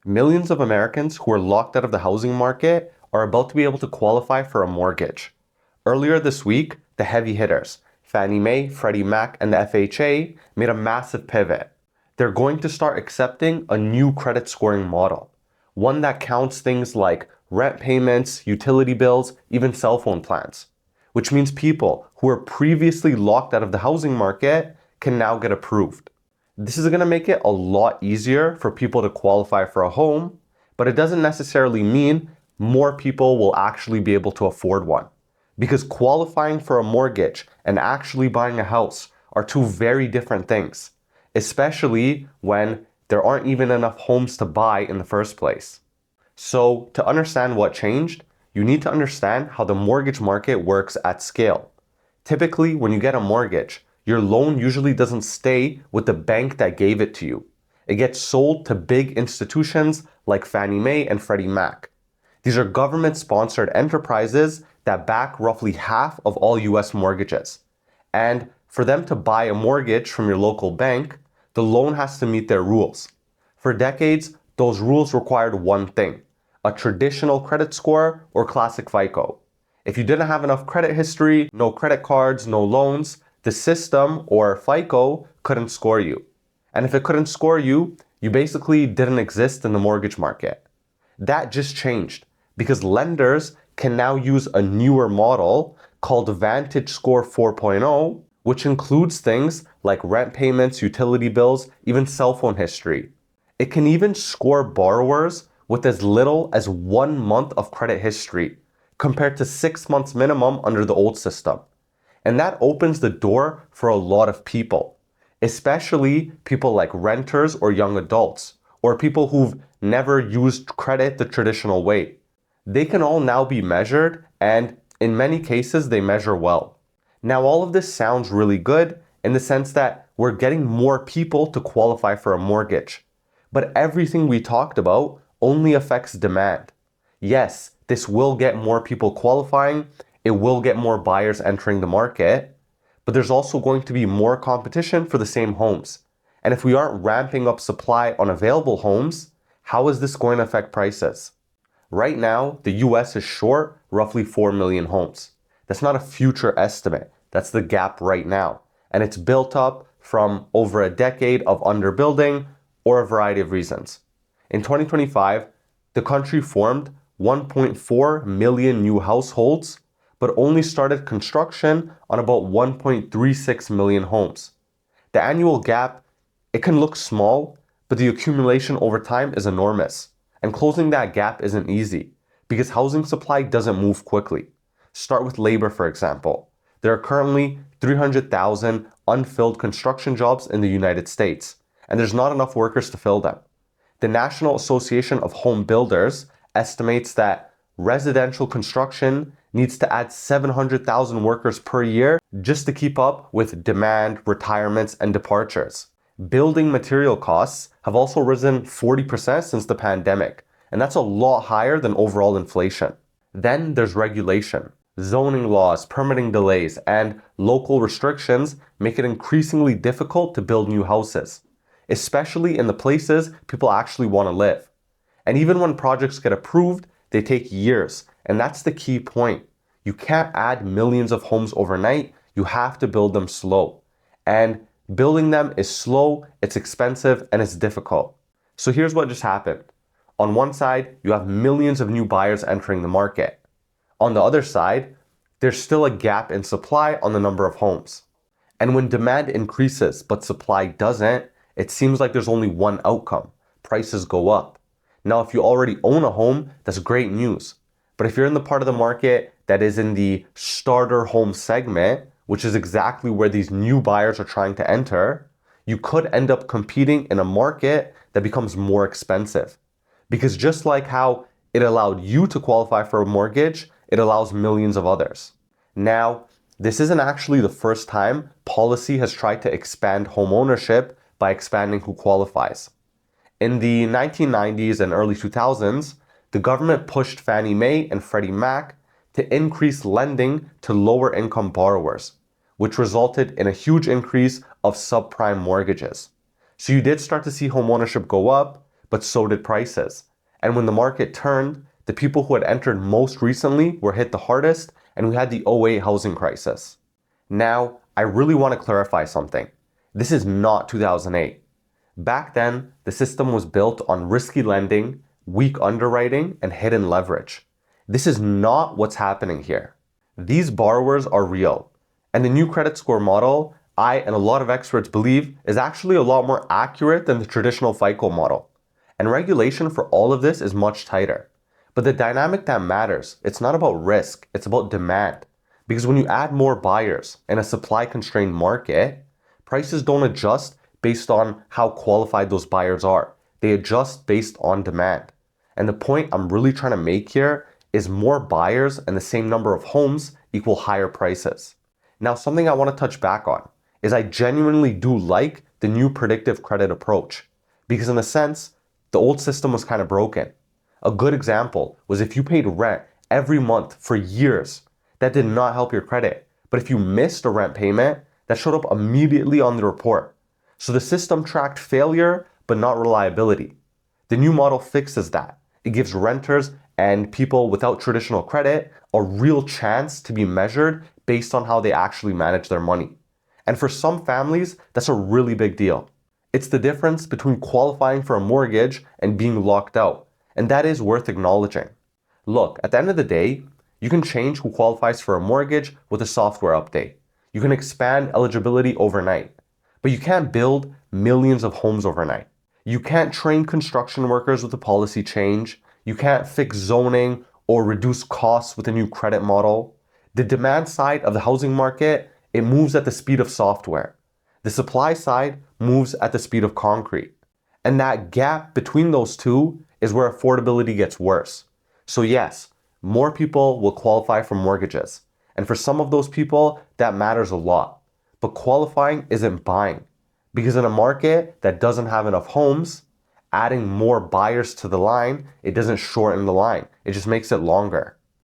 Millions of Americans who are locked out of the housing market are about to be able to qualify for a mortgage. Earlier this week, the heavy hitters, Fannie Mae, Freddie Mac, and the FHA, made a massive pivot. They're going to start accepting a new credit scoring model, one that counts things like rent payments, utility bills, even cell phone plans, which means people who were previously locked out of the housing market can now get approved. This is going to make it a lot easier for people to qualify for a home, but it doesn't necessarily mean more people will actually be able to afford one. Because qualifying for a mortgage and actually buying a house are two very different things, especially when there aren't even enough homes to buy in the first place. So, to understand what changed, you need to understand how the mortgage market works at scale. Typically, when you get a mortgage, your loan usually doesn't stay with the bank that gave it to you. It gets sold to big institutions like Fannie Mae and Freddie Mac. These are government-sponsored enterprises that back roughly half of all US mortgages. And for them to buy a mortgage from your local bank, the loan has to meet their rules. For decades, those rules required one thing: a traditional credit score or classic FICO. If you didn't have enough credit history, no credit cards, no loans, the system, or FICO, couldn't score you. And if it couldn't score you, you basically didn't exist in the mortgage market. That just changed because lenders can now use a newer model called Vantage Score 4.0, which includes things like rent payments, utility bills, even cell phone history. It can even score borrowers with as little as 1 month of credit history, compared to 6 months minimum under the old system. And that opens the door for a lot of people, especially people like renters or young adults, or people who've never used credit the traditional way. They can all now be measured, and in many cases, they measure well. Now, all of this sounds really good in the sense that we're getting more people to qualify for a mortgage. But everything we talked about only affects demand. Yes, this will get more people qualifying, it will get more buyers entering the market, but there's also going to be more competition for the same homes. And if we aren't ramping up supply on available homes, how is this going to affect prices? Right now, the US is short roughly 4 million homes. That's not a future estimate. That's the gap right now. And it's built up from over a decade of underbuilding or a variety of reasons. In 2025, the country formed 1.4 million new households, but only started construction on about 1.36 million homes. The annual gap, it can look small, but the accumulation over time is enormous. And closing that gap isn't easy, because housing supply doesn't move quickly. Start with labor, for example. There are currently 300,000 unfilled construction jobs in the United States, and there's not enough workers to fill them. The National Association of Home Builders estimates that residential construction needs to add 700,000 workers per year just to keep up with demand, retirements, and departures. Building material costs have also risen 40% since the pandemic, and that's a lot higher than overall inflation. Then there's regulation. Zoning laws, permitting delays, and local restrictions make it increasingly difficult to build new houses, especially in the places people actually want to live. And even when projects get approved, they take years, and that's the key point. You can't add millions of homes overnight, you have to build them slow. And building them is slow, it's expensive, and it's difficult. So here's what just happened. On one side, you have millions of new buyers entering the market. On the other side, there's still a gap in supply on the number of homes. And when demand increases but supply doesn't, it seems like there's only one outcome: prices go up. Now, if you already own a home, that's great news. But if you're in the part of the market that is in the starter home segment, which is exactly where these new buyers are trying to enter, you could end up competing in a market that becomes more expensive. Because just like how it allowed you to qualify for a mortgage, it allows millions of others. Now, this isn't actually the first time policy has tried to expand home ownership by expanding who qualifies. In the 1990s and early 2000s, the government pushed Fannie Mae and Freddie Mac to increase lending to lower income borrowers, which resulted in a huge increase of subprime mortgages. So you did start to see homeownership go up, but so did prices. And when the market turned, the people who had entered most recently were hit the hardest, and we had the '08 housing crisis. Now, I really want to clarify something. This is not 2008. Back then, the system was built on risky lending, weak underwriting, and hidden leverage. This is not what's happening here. These borrowers are real, and the new credit score model, I and a lot of experts believe, is actually a lot more accurate than the traditional FICO model. And regulation for all of this is much tighter. But the dynamic that matters, it's not about risk, it's about demand. Because when you add more buyers in a supply-constrained market, prices don't adjust based on how qualified those buyers are. They adjust based on demand. And the point I'm really trying to make here is more buyers and the same number of homes equal higher prices. Now, something I want to touch back on is I genuinely do like the new predictive credit approach. Because in a sense, the old system was kind of broken. A good example was if you paid rent every month for years, that did not help your credit. But if you missed a rent payment, that showed up immediately on the report. So the system tracked failure, but not reliability. The new model fixes that. It gives renters and people without traditional credit a real chance to be measured based on how they actually manage their money. And for some families, that's a really big deal. It's the difference between qualifying for a mortgage and being locked out, and that is worth acknowledging. Look, at the end of the day, you can change who qualifies for a mortgage with a software update. You can expand eligibility overnight, but you can't build millions of homes overnight. You can't train construction workers with a policy change. You can't fix zoning or reduce costs with a new credit model. The demand side of the housing market, it moves at the speed of software. The supply side moves at the speed of concrete. And that gap between those two is where affordability gets worse. So yes, more people will qualify for mortgages. And for some of those people, that matters a lot. But qualifying isn't buying. Because in a market that doesn't have enough homes, adding more buyers to the line, it doesn't shorten the line. It just makes it longer.